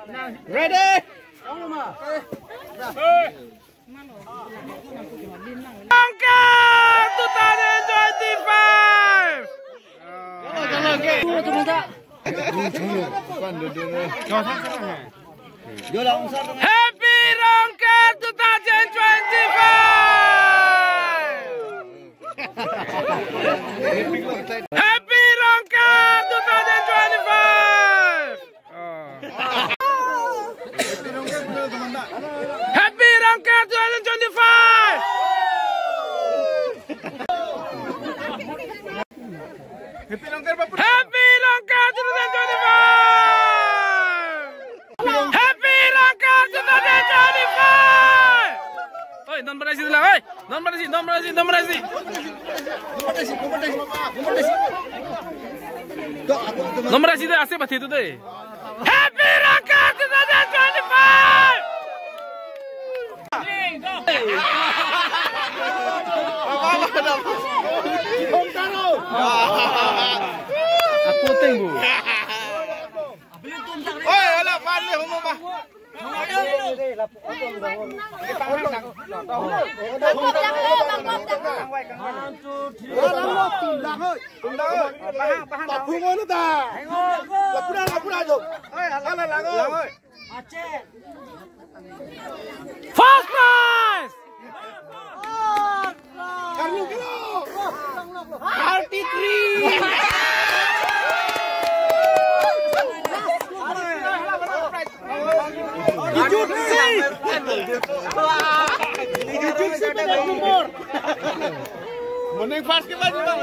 Ready? Angkat 2025. Happy Rongkat 2025. Happy Rongkat 2025. Happy Rongkat 2025. Happy Rongkat 2025. Happy Rongkat 2025. Happy Rongkat 2025. Oi, non berasi dulu, oi. Non berasi. Non berasi deh, asal bati itu deh. Happy Rongkat 2025. Aku tengok. Oi, ala paling humong ba? First prize. Mending fast ke lagi bang.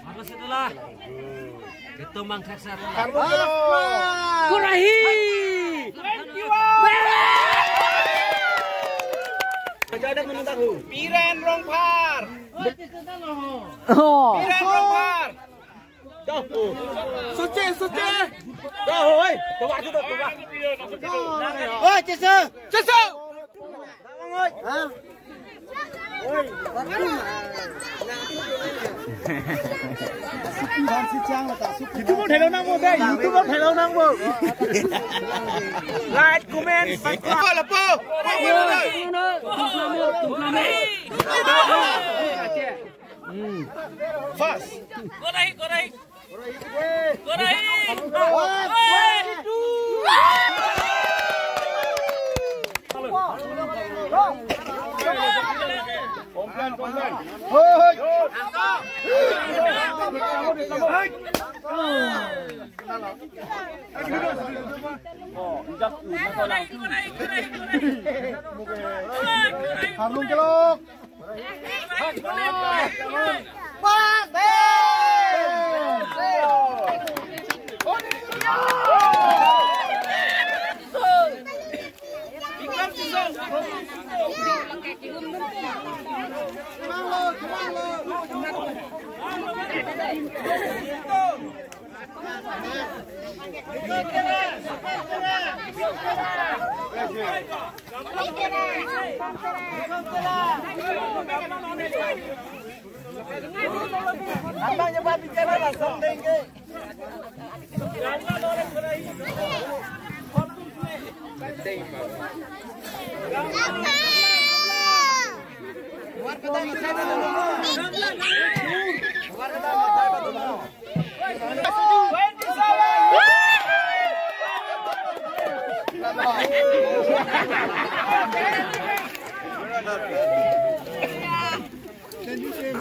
Harus itulah. Itu mangkak sarung. Kurahi. 21. Piren Rongpar. Piren Rongpar. Suci. Oi, coba. Oi, Cesu. Hah? Oi, YouTube thấy lâu năng một đây, YouTube thấy lâu năng một. Like, comment, subscribe là po. Fast. Go đây. Komplan. Hoi. Harlung kelok. Abang nyoba bicara langsung tinggi.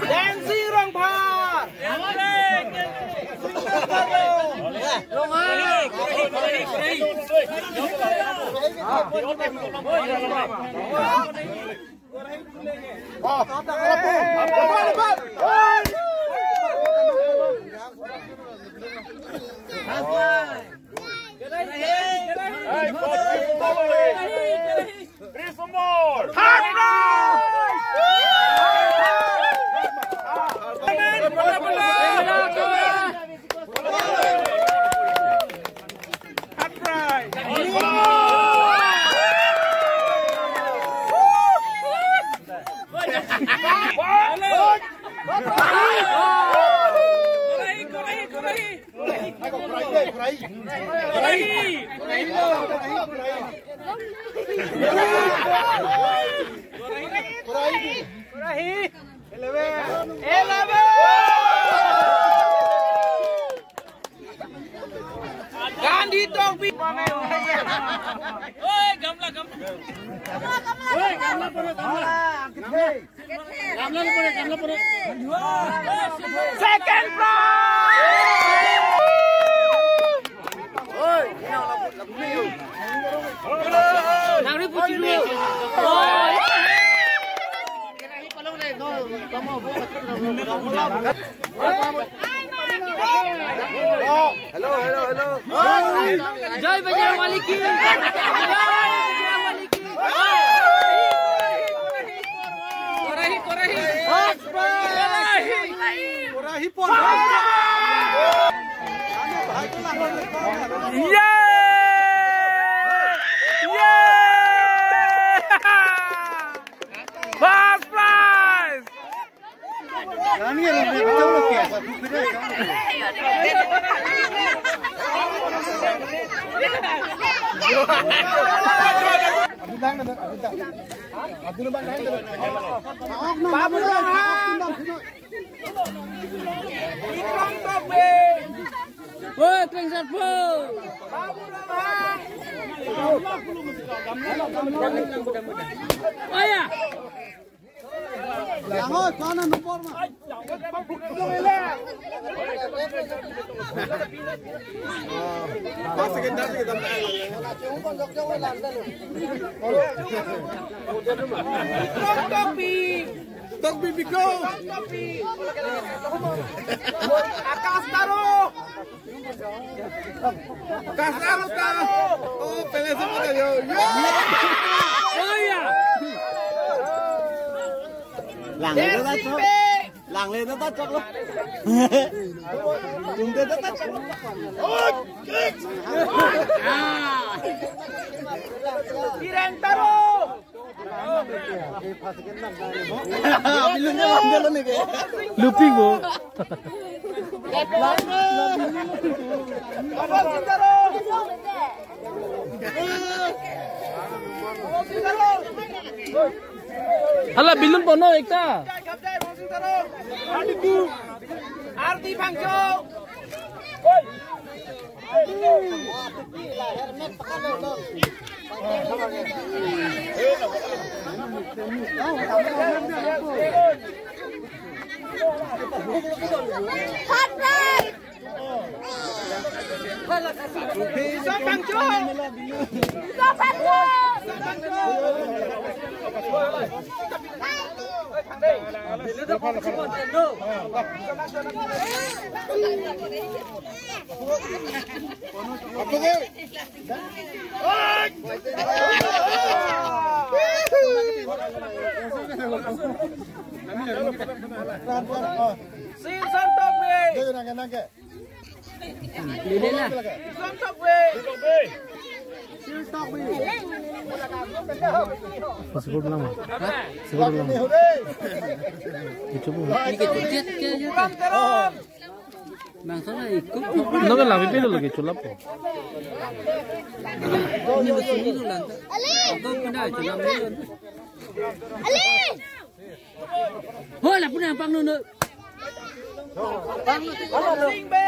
Dansi Rongpar. Second Hello. Jai Bajrang Maliki. First prize. Làng lên nó tắt chắc lắm. Chúng tôi nó tắt chắc lắm. Looping mo. Hala bilun pono ekta. Arti Bangjo. Siguro lang. Siguro lang. Ito po. No que la vi pero lo que chula po. Hola, puna pang nuno. Sing be.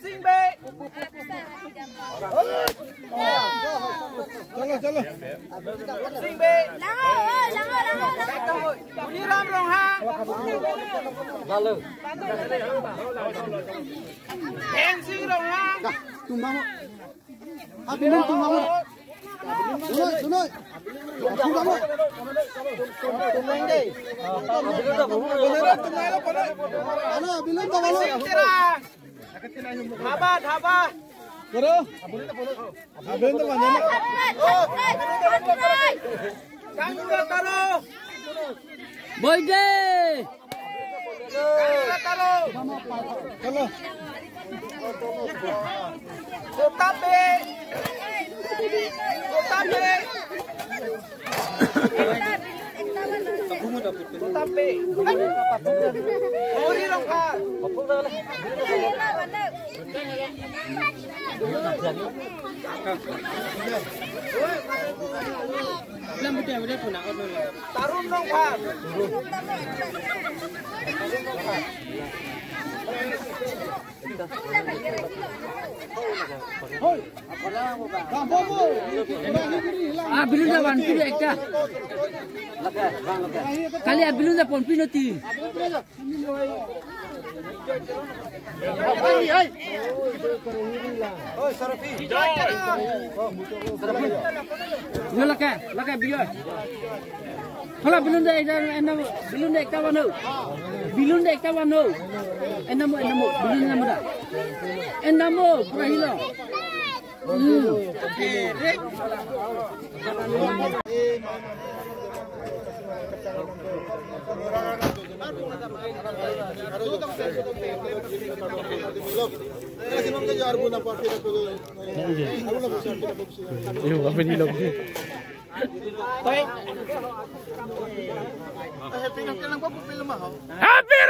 Sing be. Chalo. Sing be. Bunyi ram rong ha. Lalu. Heng sing rong ha. Tumbang. Abilin tumawon. Sunod. Tumawon. Tumawon deh. Ano, abilin tumawon. Haba. Pero, abilin tumawon. Kanggura taro. Boy deh. Kanggura taro. Kalau Kotabe. Ori longka. Tarun longka. Ah, bilun dah wan pinu ekta. Kali bilun dah pon pinu ti. Oi, Sarafi. Yo laka biar. Hala bilun dah ekta wano. Bilun dah ekta wano. Enamo bilun nama dah. Enamo purahilo. Happy